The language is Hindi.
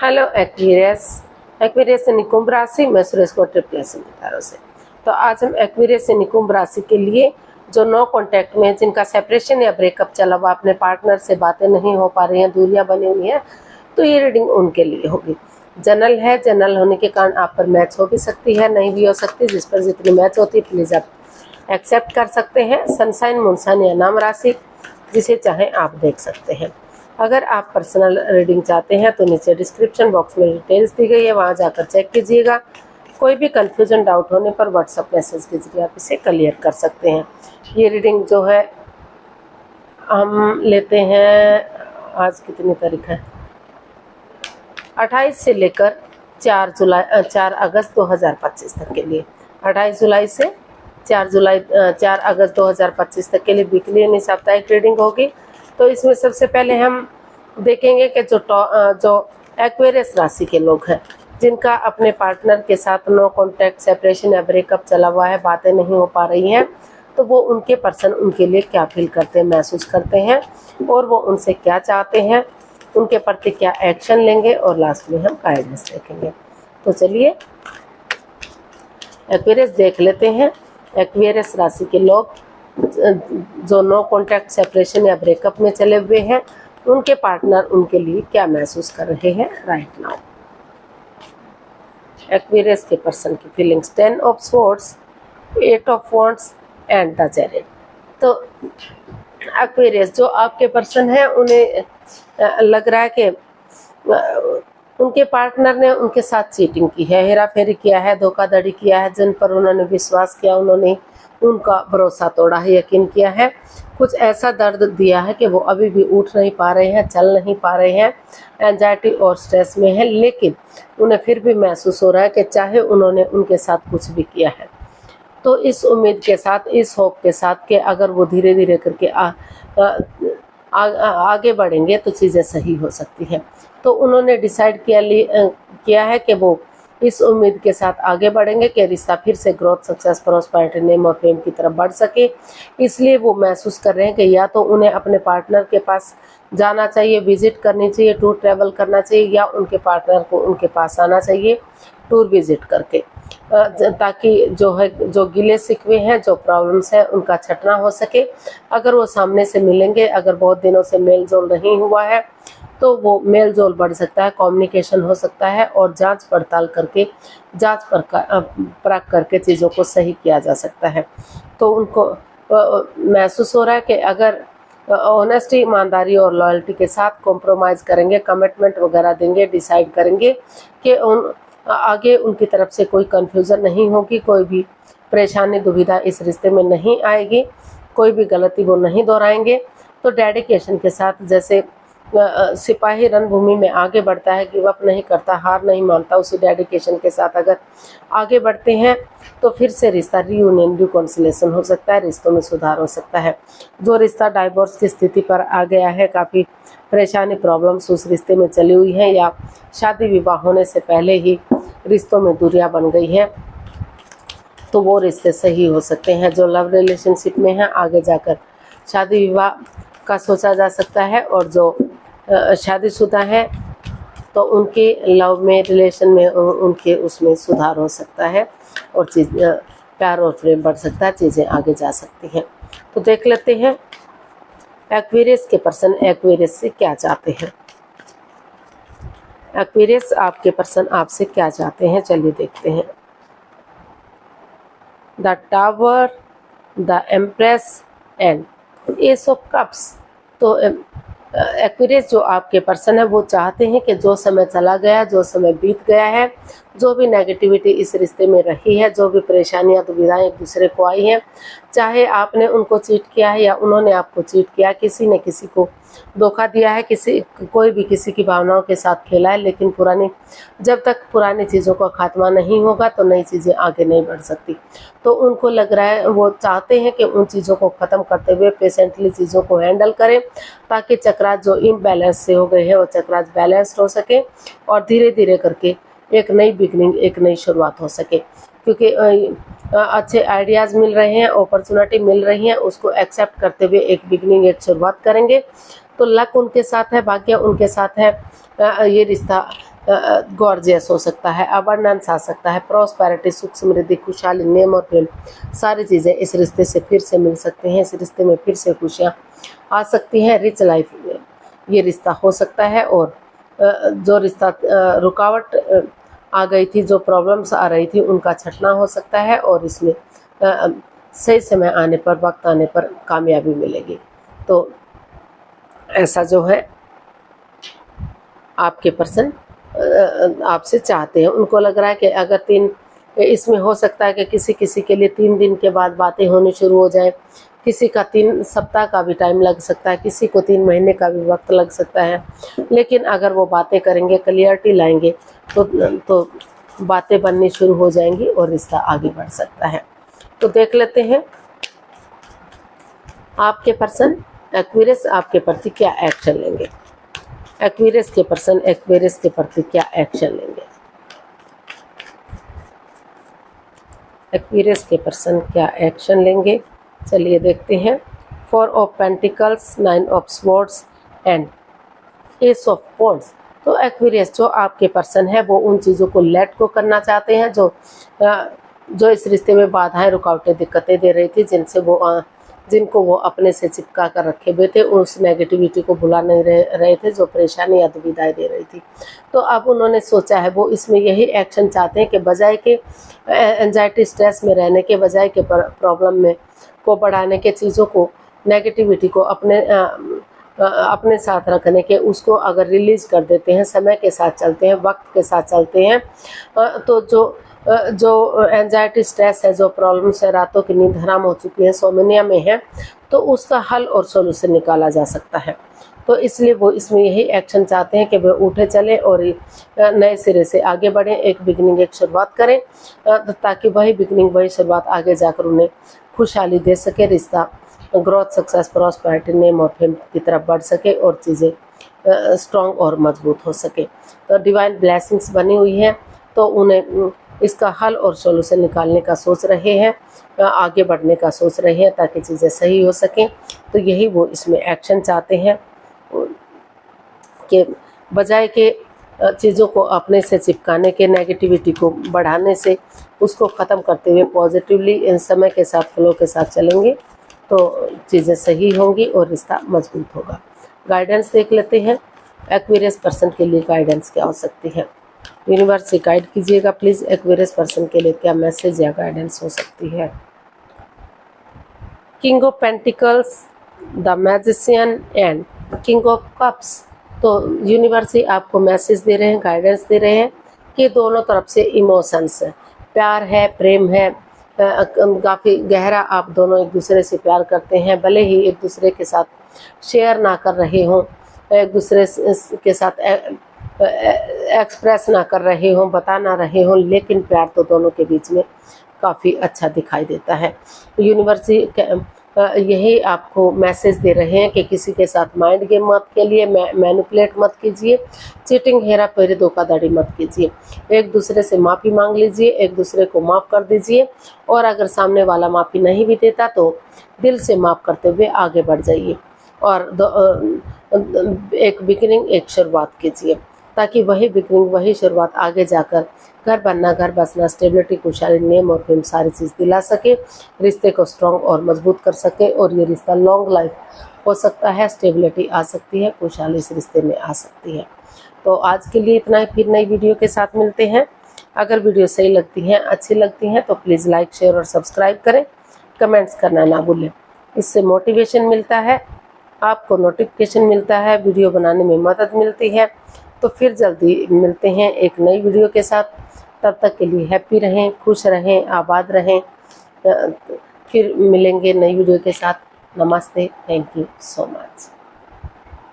Hello Aquarius. एक्वेरियस से निकुंभ राशि, मैं सुरेश को ट्रिपल सितारों से। तो आज हम एक्वेरियस से निकुंभ राशि के लिए जो नो कांटेक्ट में, जिनका सेपरेशन या ब्रेकअप चला हुआ, अपने पार्टनर से बातें नहीं हो पा रही हैं, दूरियां बनी हुई हैं, तो ये रीडिंग उनके लिए होगी। जनरल है, जनरल होने के कारण आप पर मैच हो भी सकती है, नहीं भी हो सकती। जिस पर जितनी मैच होती है प्लीज़ आप एक्सेप्ट कर सकते हैं। सनसाइन, मूनसाइन या नाम राशि, जिसे चाहें आप देख सकते हैं। अगर आप पर्सनल रीडिंग चाहते हैं तो नीचे डिस्क्रिप्शन बॉक्स में डिटेल्स दी गई है, वहां जाकर चेक कीजिएगा। कोई भी कंफ्यूजन, डाउट होने पर व्हाट्सएप मैसेज के जरिए आप इसे क्लियर कर सकते हैं। ये रीडिंग जो है हम लेते हैं, आज कितनी तारीख है, 28 से लेकर 4 अगस्त 2025 तक के लिए। 28 जुलाई से 4 अगस्त 2025 तक के लिए वीकली यानी साप्ताहिक रीडिंग होगी। तो इसमें सबसे पहले हम देखेंगे कि जो एक्वेरियस राशि के लोग हैं, जिनका अपने पार्टनर के साथ नो कांटेक्ट, सेपरेशन या ब्रेकअप चला हुआ है, बातें नहीं हो पा रही हैं, तो वो उनके पर्सन उनके लिए क्या फील करते हैं, महसूस करते हैं, और वो उनसे क्या चाहते हैं, उनके प्रति क्या एक्शन लेंगे, और लास्ट में हम गाइडेंस देखेंगे। तो चलिए एक्वेरियस देख लेते हैं। एक्वेरियस राशि के लोग जो नो कांटेक्ट, सेपरेशन या ब्रेकअप में चले हुए हैं, उनके पार्टनर उनके लिए क्या महसूस कर रहे हैं राइट नाउ। एक्वेरियस के पर्सन की feelings, 10 of swords, 8 of wands and the chariot. तो एक्वेरियस जो आपके पर्सन है, उन्हें लग रहा है कि उनके पार्टनर ने उनके साथ चीटिंग की है, हेरा फेरी किया है, धोखाधड़ी किया है, जिन पर उन्होंने विश्वास किया, उन्होंने उनका भरोसा तोड़ा है, यकीन किया है, कुछ ऐसा दर्द दिया है कि वो अभी भी उठ नहीं पा रहे हैं, चल नहीं पा रहे हैं, एंजाइटी और स्ट्रेस में है। लेकिन उन्हें फिर भी महसूस हो रहा है कि चाहे उन्होंने उनके साथ कुछ भी किया है, तो इस उम्मीद के साथ, इस होप के साथ कि अगर वो धीरे धीरे करके आगे बढ़ेंगे तो चीज़ें सही हो सकती हैं। तो उन्होंने डिसाइड किया है कि वो इस उम्मीद के साथ आगे बढ़ेंगे कि रिश्ता फिर से ग्रोथ, सक्सेस, प्रॉस्पेरिटी, नेम और फेम की तरफ बढ़ सके। इसलिए वो महसूस कर रहे हैं कि या तो उन्हें अपने पार्टनर के पास जाना चाहिए, विजिट करनी चाहिए, टूर ट्रैवल करना चाहिए, या उनके पार्टनर को उनके पास आना चाहिए टूर विजिट करके, ताकि जो गिले शिकवे हैं, जो प्रॉब्लम्स हैं, उनका छटना हो सके। अगर वो सामने से मिलेंगे, अगर बहुत दिनों से मेल जोल नहीं हुआ है, तो वो मेल जोल बढ़ सकता है, कम्युनिकेशन हो सकता है, और जांच पड़ताल करके, जांच परख करके चीज़ों को सही किया जा सकता है। तो उनको महसूस हो रहा है कि अगर ऑनेस्टी, ईमानदारी और लॉयल्टी के साथ कॉम्प्रोमाइज़ करेंगे, कमिटमेंट वगैरह देंगे, डिसाइड करेंगे कि आगे उनकी तरफ से कोई कन्फ्यूज़न नहीं होगी, कोई भी परेशानी, दुविधा इस रिश्ते में नहीं आएगी, कोई भी गलती वो नहीं दोहराएंगे। तो डेडिकेशन के साथ, जैसे सिपाही रणभूमि में आगे बढ़ता है, गिव अप नहीं करता, हार नहीं मानता, उसी डेडिकेशन के साथ अगर आगे बढ़ते हैं तो फिर से रिश्ता रीयूनियन, रिकॉन्सिलेशन हो सकता है, रिश्तों में सुधार हो सकता है। जो रिश्ता डाइवोर्स की स्थिति पर आ गया है, काफ़ी परेशानी, प्रॉब्लम्स उस रिश्ते में चली हुई हैं, या शादी विवाह होने से पहले ही रिश्तों में दूरियां बन गई हैं, तो वो रिश्ते सही हो सकते हैं। जो लव रिलेशनशिप में हैं, आगे जाकर शादी विवाह का सोचा जा सकता है, और जो शादीशुदा हैं तो उनके लव में, रिलेशन में, उनके उसमें सुधार हो सकता है, और प्यार और प्रेम बढ़ सकता है, चीज़ें आगे जा सकती हैं। तो देख लेते हैं एक्वेरियस के पर्सन एक्वेरियस से क्या चाहते हैं। एक्वेरियस आपके पर्सन आपसे क्या चाहते हैं, चलिए देखते हैं। The tower, the empress and S of cups. तो एक्वेरियस जो आपके पर्सन है, वो चाहते हैं कि जो समय चला गया, जो समय बीत गया है, जो भी नेगेटिविटी इस रिश्ते में रही है, जो भी परेशानियां, दुविधाएं एक दूसरे को आई हैं, चाहे आपने उनको चीट किया है या उन्होंने आपको चीट किया, किसी ने किसी को धोखा दिया है, कोई भी किसी की भावनाओं के साथ खेला है, लेकिन जब तक पुरानी चीज़ों का खात्मा नहीं होगा तो नई चीज़ें आगे नहीं बढ़ सकती। तो उनको लग रहा है, वो चाहते हैं कि उन चीज़ों को ख़त्म करते हुए पेशेंटली चीज़ों को हैंडल करें, ताकि चक्रात जो इम्बैलेंस से हो गए हैं वो चक्रात बैलेंस्ड हो सके, और धीरे धीरे करके एक नई बिगनिंग, एक नई शुरुआत हो सके। क्योंकि अच्छे आइडियाज़ मिल रहे हैं, अपॉर्चुनिटी मिल रही हैं, उसको एक्सेप्ट करते हुए एक बिगनिंग, एक शुरुआत करेंगे। तो लक उनके साथ है, भाग्य उनके साथ है। ये रिश्ता गॉर्जियस हो सकता है, अबंडेंस आ सकता है, प्रॉस्पेरिटी, सुख समृद्धि, खुशहाली, नेम और प्रेम, सारी चीज़ें इस रिश्ते से फिर से मिल सकती हैं। इस रिश्ते में फिर से खुशियाँ आ सकती हैं। रिच लाइफ ये रिश्ता हो सकता है। और जो रिश्ता रुकावट आ गई थी, जो प्रॉब्लम्स आ रही थी, उनका छटना हो सकता है और इसमें सही समय आने पर, वक्त आने पर कामयाबी मिलेगी। तो ऐसा जो है आपके पर्सन आपसे चाहते हैं। उनको लग रहा है कि अगर इसमें हो सकता है कि किसी के लिए 3 दिन के बाद बातें होनी शुरू हो जाए, किसी का 3 सप्ताह का भी टाइम लग सकता है, किसी को 3 महीने का भी वक्त लग सकता है। लेकिन अगर वो बातें करेंगे, क्लियरिटी लाएंगे तो बातें बननी शुरू हो जाएंगी और रिश्ता आगे बढ़ सकता है। तो देख लेते हैं आपके पर्सन एक्वेरियस आपके प्रति क्या एक्शन लेंगे। एक्वेरियस के पर्सन एक्वेरियस के प्रति क्या एक्शन लेंगे। एक्वेरियस के पर्सन क्या एक्शन लेंगे, चलिए देखते हैं। 4 of pentacles, 9 of swords and S of wands. तो एक्वेरियस जो आपके पर्सन है वो उन चीज़ों को लेट को करना चाहते हैं जो इस रिश्ते में बाधाएं, रुकावटें, दिक्कतें दे रही थी, जिनको वो अपने से चिपका कर रखे हुए थे। उस नेगेटिविटी को भुला नहीं रहे थे जो परेशानी या दुविधाएं दे रही थी। तो अब उन्होंने सोचा है, वो इसमें यही एक्शन चाहते हैं कि बजाय के एंजाइटी, स्ट्रेस में रहने के बजाय के प्रॉब्लम में को बढ़ाने के, चीज़ों को, नेगेटिविटी को अपने साथ रखने के, उसको अगर रिलीज कर देते हैं, समय के साथ चलते हैं, वक्त के साथ चलते हैं, तो जो एंजाइटी, स्ट्रेस है, जो प्रॉब्लम्स है, रातों की नींद हराम हो चुकी है, सोमनिया में है, तो उसका हल और सोल्यूशन निकाला जा सकता है। तो इसलिए वो इसमें यही एक्शन चाहते हैं कि वे उठे चलें और नए सिरे से आगे बढ़ें, एक बिगनिंग, एक शुरुआत करें, ताकि वही बिगनिंग, वही शुरुआत आगे जाकर उन्हें खुशहाली दे सके, रिश्ता ग्रोथ, सक्सेस, प्रॉस्पेरिटी, नेम और फेम की तरफ बढ़ सके और चीज़ें स्ट्रॉन्ग और मजबूत हो सके। तो डिवाइन ब्लेसिंग्स बनी हुई है, तो उन्हें इसका हल और सॉल्यूशन निकालने का सोच रहे हैं, आगे बढ़ने का सोच रहे हैं ताकि चीज़ें सही हो सकें। तो यही वो इसमें एक्शन चाहते हैं कि बजाय के चीज़ों को अपने से चिपकाने के, नेगेटिविटी को बढ़ाने से, उसको ख़त्म करते हुए पॉजिटिवली समय के साथ, फ्लो के साथ चलेंगे तो चीज़ें सही होंगी और रिश्ता मजबूत होगा। गाइडेंस देख लेते हैं एक्वेरियस पर्सन के लिए गाइडेंस क्या हो सकती है। यूनिवर्स से गाइड कीजिएगा प्लीज़, एक्वेरियस पर्सन के लिए क्या मैसेज या गाइडेंस हो सकती है। King of pentacles, the magician and king of cups. तो यूनिवर्स ही आपको मैसेज दे रहे हैं, गाइडेंस दे रहे हैं कि दोनों तरफ से इमोशंस है, प्यार है, प्रेम है, काफ़ी गहरा आप दोनों एक दूसरे से प्यार करते हैं, भले ही एक दूसरे के साथ शेयर ना कर रहे हों, एक दूसरे के साथ एक्सप्रेस ना कर रहे हों, बता ना रहे हों, लेकिन प्यार तो दोनों के बीच में काफ़ी अच्छा दिखाई देता है। यूनिवर्स यही आपको मैसेज दे रहे हैं कि किसी के साथ माइंड गेम मत खेलिए, मैनिपुलेट मत कीजिए, चीटिंग, हेरा फेरी, धोखाधड़ी मत कीजिए। एक दूसरे से माफ़ी मांग लीजिए, एक दूसरे को माफ़ कर दीजिए, और अगर सामने वाला माफ़ी नहीं भी देता तो दिल से माफ़ करते हुए आगे बढ़ जाइए और एक बिगिनिंग, एक शुरुआत कीजिए, ताकि वही बिगिनिंग, वही शुरुआत आगे जाकर घर बनना, घर बसना, स्टेबिलिटी, खुशहाली, नेम और फेम सारी चीज़ दिला सके, रिश्ते को स्ट्रॉन्ग और मजबूत कर सके और ये रिश्ता लॉन्ग लाइफ हो सकता है, स्टेबिलिटी आ सकती है, खुशहाली इस रिश्ते में आ सकती है। तो आज के लिए इतना ही, फिर नई वीडियो के साथ मिलते हैं। अगर वीडियो सही लगती हैं, अच्छी लगती हैं तो प्लीज़ लाइक, शेयर और सब्सक्राइब करें, कमेंट्स करना ना भूलें। इससे मोटिवेशन मिलता है, आपको नोटिफिकेशन मिलता है, वीडियो बनाने में मदद मिलती है। तो फिर जल्दी मिलते हैं एक नई वीडियो के साथ। तब तक के लिए हैप्पी रहें, खुश रहें, आबाद रहें। फिर मिलेंगे नई वीडियो के साथ। नमस्ते, थैंक यू सो मच।